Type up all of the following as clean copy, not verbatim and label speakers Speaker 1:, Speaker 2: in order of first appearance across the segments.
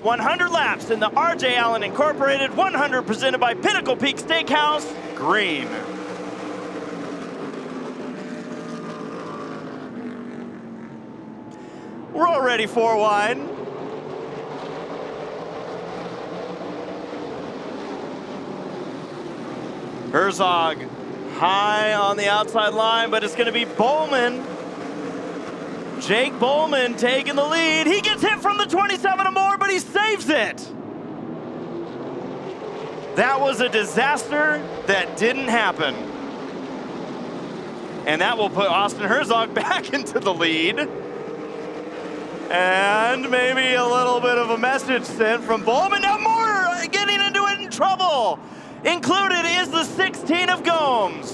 Speaker 1: 100 laps in the R.J. Allen Incorporated 100 presented by Pinnacle Peak Steakhouse, green. We're already 4 wide. Herzog high on the outside line, but it's going to be Bowman. Jake Bowman taking the lead. He gets hit from the 27 or more, but he saves it. That was a disaster that didn't happen. And that will put Austin Herzog back into the lead. And maybe a little bit of a message sent from Bowman. Now Moore getting into it in trouble. Included is the 16 of Gomes.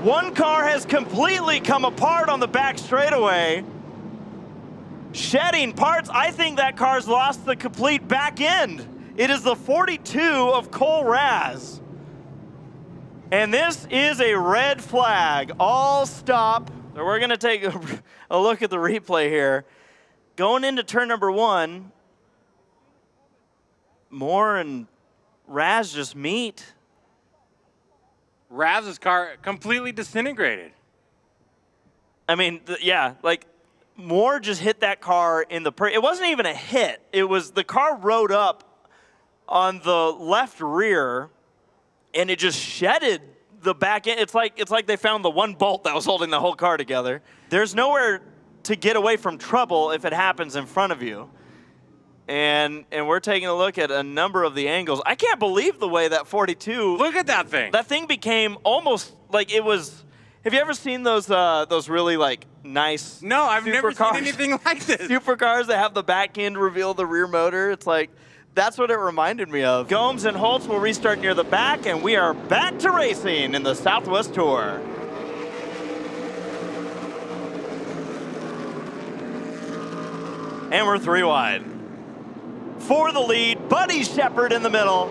Speaker 1: One car has completely come apart on the back straightaway. Shedding parts. I think that car's lost the complete back end. It is the 42 of Cole Raz. And this is a red flag. All stop. So we're going to take a look at the replay here. Going into turn number 1, Moore and Raz just meet.
Speaker 2: Raz's car completely disintegrated.
Speaker 1: I mean, yeah, like Moore just hit that car in the, it wasn't even a hit. It was the car rode up on the left rear and it just shedded the back end. It's like they found the one bolt that was holding the whole car together. There's nowhere to get away from trouble if it happens in front of you. And we're taking a look at a number of the angles. I can't believe the way that 42.
Speaker 2: Look at that thing.
Speaker 1: That thing became almost like it was. Have you ever seen those really like nice?
Speaker 2: No, I've never seen anything like this.
Speaker 1: Supercars that have the back end reveal the rear motor. It's like that's what it reminded me of. Gomes and Holtz will restart near the back, and we are back to racing in the Southwest Tour. And we're 3 wide. For the lead, Buddy Shepard in the middle.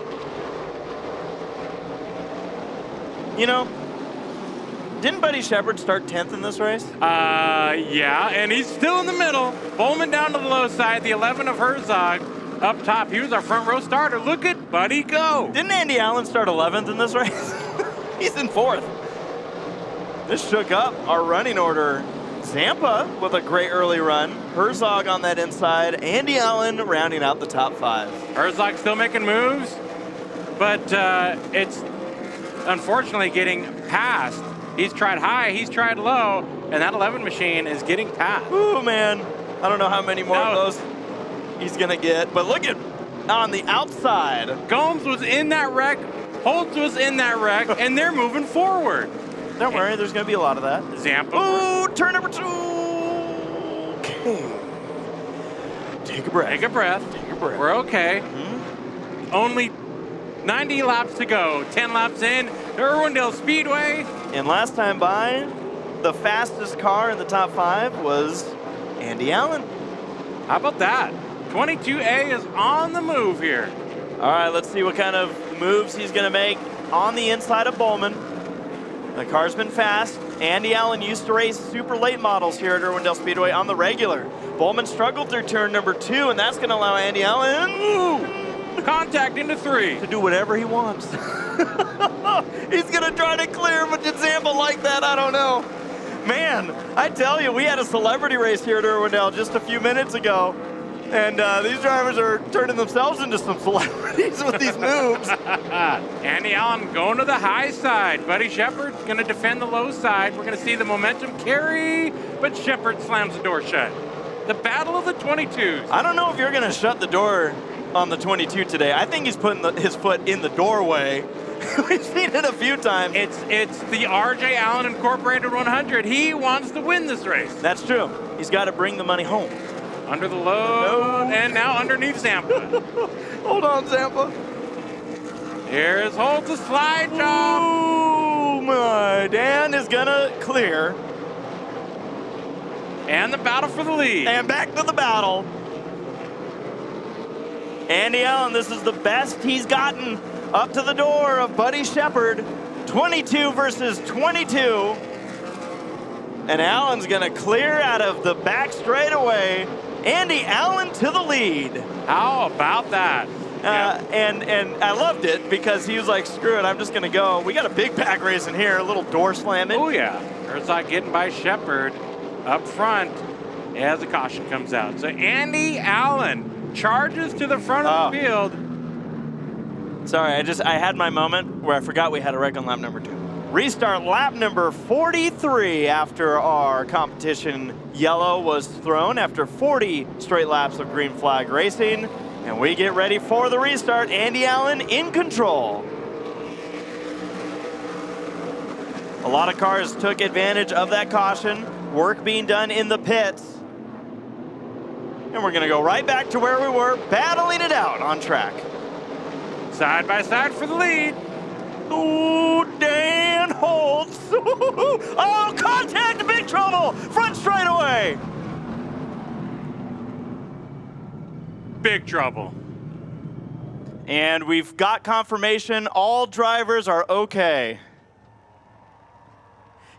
Speaker 1: You know, didn't Buddy Shepard start 10th in this race?
Speaker 2: Yeah, and he's still in the middle. Bowman down to the low side, the 11 of Herzog up top. He was our front row starter. Look at Buddy go.
Speaker 1: Didn't Andy Allen start 11th in this race? He's in 4th. This shook up our running order. Zampa with a great early run. Herzog on that inside. Andy Allen rounding out the top 5.
Speaker 2: Herzog still making moves, but it's unfortunately getting past. He's tried high, he's tried low, and that 11 machine is getting past.
Speaker 1: Ooh, man. I don't know how many more of those he's going to get, but look at on the outside.
Speaker 2: Gomes was in that wreck, Holtz was in that wreck, and they're moving forward.
Speaker 1: Don't worry, there's going to be a lot of that.
Speaker 2: Zampa.
Speaker 1: Ooh, turn number 2. Okay. Take a breath.
Speaker 2: Take a breath.
Speaker 1: Take a breath.
Speaker 2: We're okay. Mm-hmm. Only 90 laps to go. 10 laps in. Irwindale Speedway.
Speaker 1: And last time by, the fastest car in the top 5 was Andy Allen.
Speaker 2: How about that? 22A is on the move here.
Speaker 1: All right, let's see what kind of moves he's going to make on the inside of Bowman. The car's been fast. Andy Allen used to race super late models here at Irwindale Speedway on the regular. Bowman struggled through turn number 2, and that's going to allow Andy Allen
Speaker 2: contact into 3
Speaker 1: to do whatever he wants. He's going to try to clear, but did Zampa like that? I don't know. Man, I tell you, we had a celebrity race here at Irwindale just a few minutes ago. And these drivers are turning themselves into some celebrities with these moves.
Speaker 2: Andy Allen going to the high side. Buddy Shepard's going to defend the low side. We're going to see the momentum carry, but Shepard slams the door shut. The battle of the 22s.
Speaker 1: I don't know if you're going to shut the door on the 22 today. I think he's putting his foot in the doorway. We've seen it a few times.
Speaker 2: It's the R.J. Allen Incorporated 100. He wants to win this race.
Speaker 1: That's true. He's got to bring the money home.
Speaker 2: Under the load, and now underneath Zampa.
Speaker 1: Hold on, Zampa.
Speaker 2: Here's Holt, the slide job.
Speaker 1: Oh my, Dan is gonna clear.
Speaker 2: And the battle for the lead.
Speaker 1: And back to the battle. Andy Allen, this is the best he's gotten up to the door of Buddy Shepard. 22 versus 22. And Allen's gonna clear out of the back straightaway Andy Allen to the lead.
Speaker 2: How about that?
Speaker 1: And I loved it because he was like, screw it, I'm just going to go. We got a big pack race in here, a little door slamming.
Speaker 2: Oh, yeah. Herzog getting by Shepard up front as the caution comes out. So Andy Allen charges to the front of the field.
Speaker 1: Sorry, I had my moment where I forgot we had a wreck on lap number 2. Restart lap number 43 after our competition yellow was thrown after 40 straight laps of green flag racing. And we get ready for the restart. Andy Allen in control. A lot of cars took advantage of that caution. Work being done in the pits. And we're gonna go right back to where we were, battling it out on track.
Speaker 2: Side by side for the lead.
Speaker 1: Ooh, Dan Holtz. Oh, contact, big trouble. Front straightaway.
Speaker 2: Big trouble.
Speaker 1: And we've got confirmation all drivers are okay.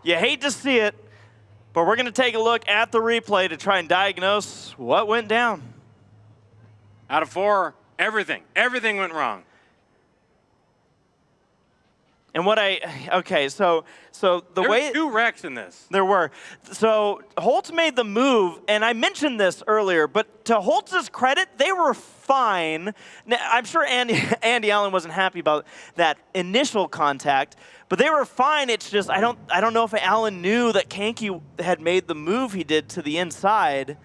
Speaker 1: You hate to see it, but we're going to take a look at the replay to try and diagnose what went down.
Speaker 2: Out of 4, everything went wrong.
Speaker 1: And what okay, so the
Speaker 2: there
Speaker 1: way—
Speaker 2: were 2 wrecks in this.
Speaker 1: There were. So Holtz made the move, and I mentioned this earlier, but to Holtz's credit, they were fine. Now, I'm sure Andy Allen wasn't happy about that initial contact, but they were fine. It's just I don't know if Allen knew that Kanke had made the move he did to the inside,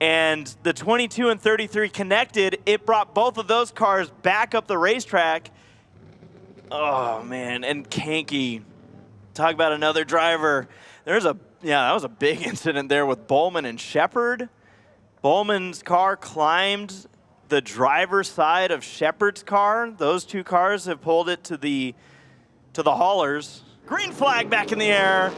Speaker 1: and the 22 and 33 connected. It brought both of those cars back up the racetrack. Oh man, and Kanke, talk about another driver. That was a big incident there with Bowman and Shepard. Bowman's car climbed the driver's side of Shepard's car. Those 2 cars have pulled it to the haulers. Green flag back in the air.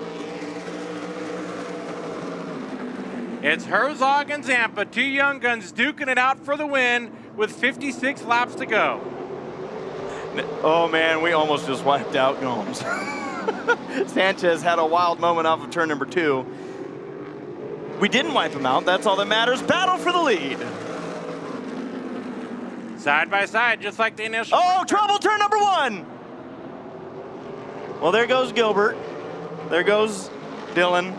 Speaker 2: It's Herzog and Zampa, 2 young guns duking it out for the win with 56 laps to go.
Speaker 1: Oh man, we almost just wiped out Gomes. Sanchez had a wild moment off of turn number 2. We didn't wipe him out, that's all that matters. Battle for the lead.
Speaker 2: Side by side, just like the initial.
Speaker 1: Oh, trouble, turn number 1. Well, there goes Gilbert. There goes Dylan.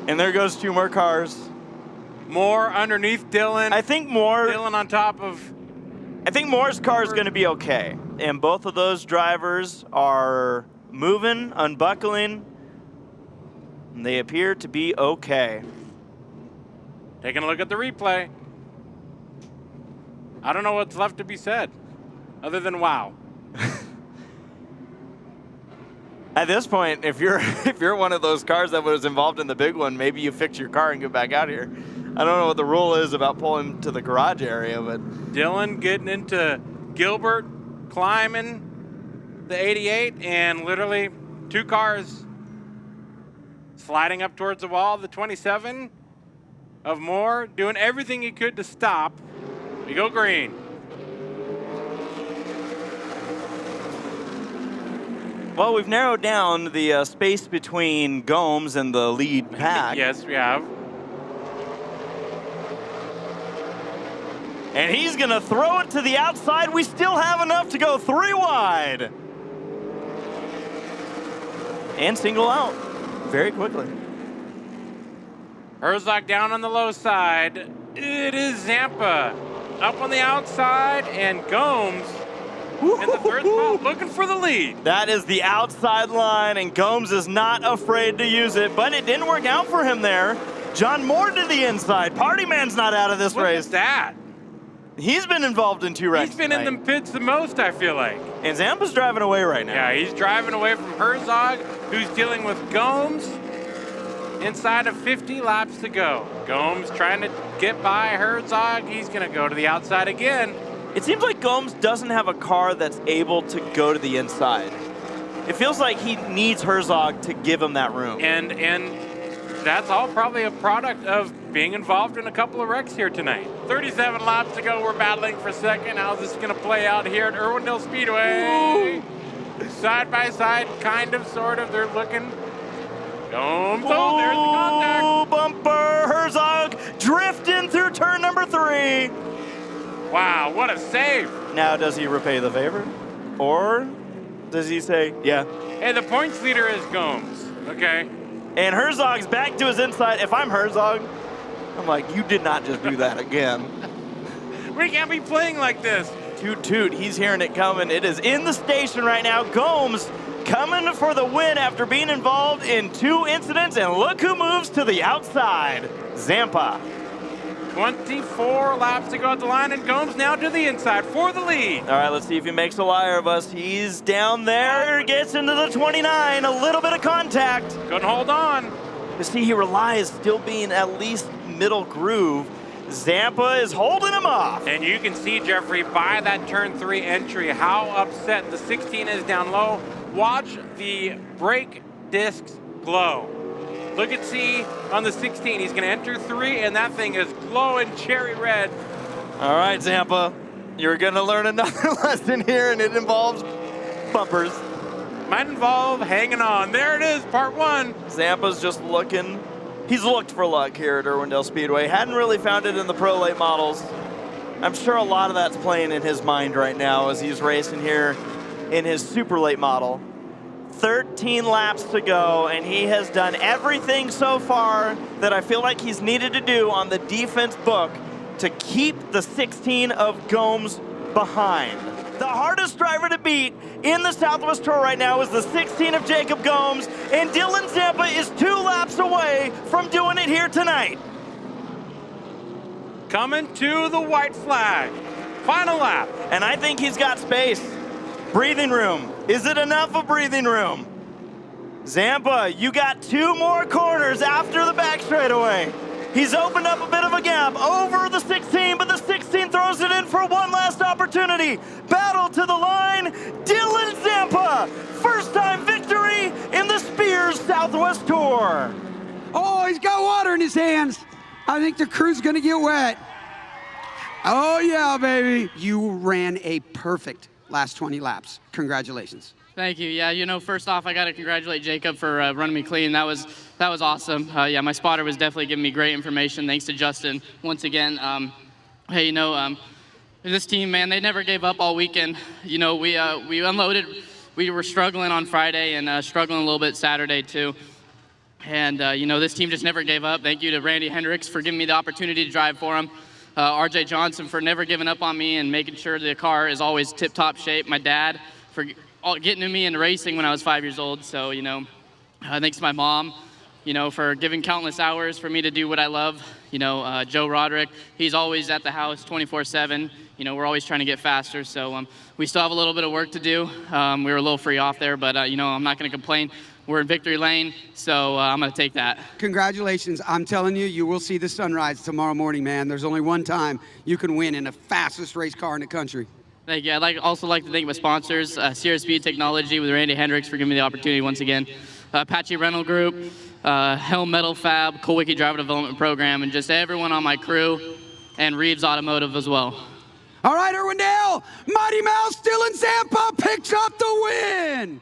Speaker 1: And there goes 2 more cars.
Speaker 2: Moore underneath Dylan.
Speaker 1: I think Moore.
Speaker 2: Dylan on top of.
Speaker 1: I think Moore's car is going to be okay. And both of those drivers are moving, unbuckling, and they appear to be okay.
Speaker 2: Taking a look at the replay. I don't know what's left to be said, other than wow.
Speaker 1: At this point, if you're one of those cars that was involved in the big one, maybe you fix your car and get back out here. I don't know what the rule is about pulling to the garage area, but
Speaker 2: Dylan getting into Gilbert, climbing the 88, and literally 2 cars sliding up towards the wall. The 27 of Moore doing everything he could to stop. We go green.
Speaker 1: Well, we've narrowed down the space between Gomes and the lead pack.
Speaker 2: Yes, we have.
Speaker 1: And he's going to throw it to the outside. We still have enough to go 3 wide. And single out very quickly.
Speaker 2: Herzog down on the low side. It is Zampa up on the outside, and Gomes in the 3rd spot looking for the lead.
Speaker 1: That is the outside line, and Gomes is not afraid to use it, but it didn't work out for him there. John Moore to the inside. Party Man's not out of this race.
Speaker 2: Look at that.
Speaker 1: He's been involved in 2 wrecks.
Speaker 2: He's been in the pits the most, I feel like.
Speaker 1: And Zampa's driving away right now.
Speaker 2: Yeah, he's driving away from Herzog, who's dealing with Gomes inside of 50 laps to go. Gomes trying to get by Herzog. He's going to go to the outside again.
Speaker 1: It seems like Gomes doesn't have a car that's able to go to the inside. It feels like he needs Herzog to give him that room.
Speaker 2: And that's all probably a product of being involved in a couple of wrecks here tonight. 37 laps to go. We're battling for second. How's this going to play out here at Irwindale Speedway? Ooh. Side by side, kind of, sort of. They're looking. Gomes. Oh, there's the contact.
Speaker 1: Bumper. Herzog drifting through turn number 3.
Speaker 2: Wow, what a save.
Speaker 1: Now, does he repay the favor? Or does he say, yeah?
Speaker 2: Hey, the points leader is Gomes, okay?
Speaker 1: And Herzog's back to his inside. If I'm Herzog, I'm like, you did not just do that again.
Speaker 2: We can't be playing like this.
Speaker 1: Toot toot, he's hearing it coming. It is in the station right now. Gomes coming for the win after being involved in 2 incidents, and look who moves to the outside. Zampa.
Speaker 2: 24 laps to go at the line, and Gomes now to the inside for the lead.
Speaker 1: All right, let's see if he makes a liar of us. He's down there, gets into the 29, a little bit of contact.
Speaker 2: Couldn't hold on.
Speaker 1: You see, he relies still being at least middle groove. Zampa is holding him off.
Speaker 2: And you can see, Jeffrey, by that turn 3 entry, how upset the 16 is down low. Watch the brake discs glow. Look at C on the 16. He's going to enter 3, and that thing is glowing cherry red.
Speaker 1: All right, Zampa, you're going to learn another lesson here, and it involves bumpers.
Speaker 2: Might involve hanging on. There it is, part 1.
Speaker 1: Zampa's just looking. He's looked for luck here at Irwindale Speedway. Hadn't really found it in the Pro Late models. I'm sure a lot of that's playing in his mind right now as he's racing here in his Super Late model. 13 laps to go, and he has done everything so far that I feel like he's needed to do on the defense book to keep the 16 of Gomes behind. The hardest driver to beat in the Southwest Tour right now is the 16 of Jacob Gomes, and Dylan Zampa is 2 laps away from doing it here tonight.
Speaker 2: Coming to the white flag. Final lap.
Speaker 1: And I think he's got space. Breathing room. Is it enough of breathing room? Zampa, you got 2 more corners after the back straightaway. He's opened up a bit of a gap over the 16, but the 16 throws it in for one last opportunity. Battle to the line, Dylan Zampa. First time victory in the Spears Southwest Tour.
Speaker 3: Oh, he's got water in his hands. I think the crew's gonna get wet. Oh yeah, baby. You ran a perfect last 20 laps. Congratulations.
Speaker 4: Thank you. Yeah, you know, first off, I got to congratulate Jacob for running me clean. That was awesome. Yeah, my spotter was definitely giving me great information. Thanks to Justin once again. Hey, you know, this team, man, they never gave up all weekend. You know, we unloaded. We were struggling on Friday and struggling a little bit Saturday too. And you know, this team just never gave up. Thank you to Randy Hendricks for giving me the opportunity to drive for him. RJ Johnson for never giving up on me and making sure the car is always tip-top shape. My dad for getting me into racing when I was 5 years old. So, you know, thanks to my mom, you know, for giving countless hours for me to do what I love. You know, Joe Roderick, he's always at the house 24/7. You know, we're always trying to get faster. So we still have a little bit of work to do. We were a little free off there, but, you know, I'm not going to complain. We're in victory lane, so I'm going to take that.
Speaker 3: Congratulations. I'm telling you, you will see the sunrise tomorrow morning, man. There's only one time you can win in the fastest race car in the country.
Speaker 4: Thank you. I'd also like to thank my sponsors, Sierra Speed Technology with Randy Hendricks for giving me the opportunity once again, Apache Rental Group, Helm Metal Fab, Colwickie Driver Development Program, and just everyone on my crew, and Reeves Automotive as well.
Speaker 3: All right, Irwindale, Mighty Mouse Dylan Zampa picks up the win.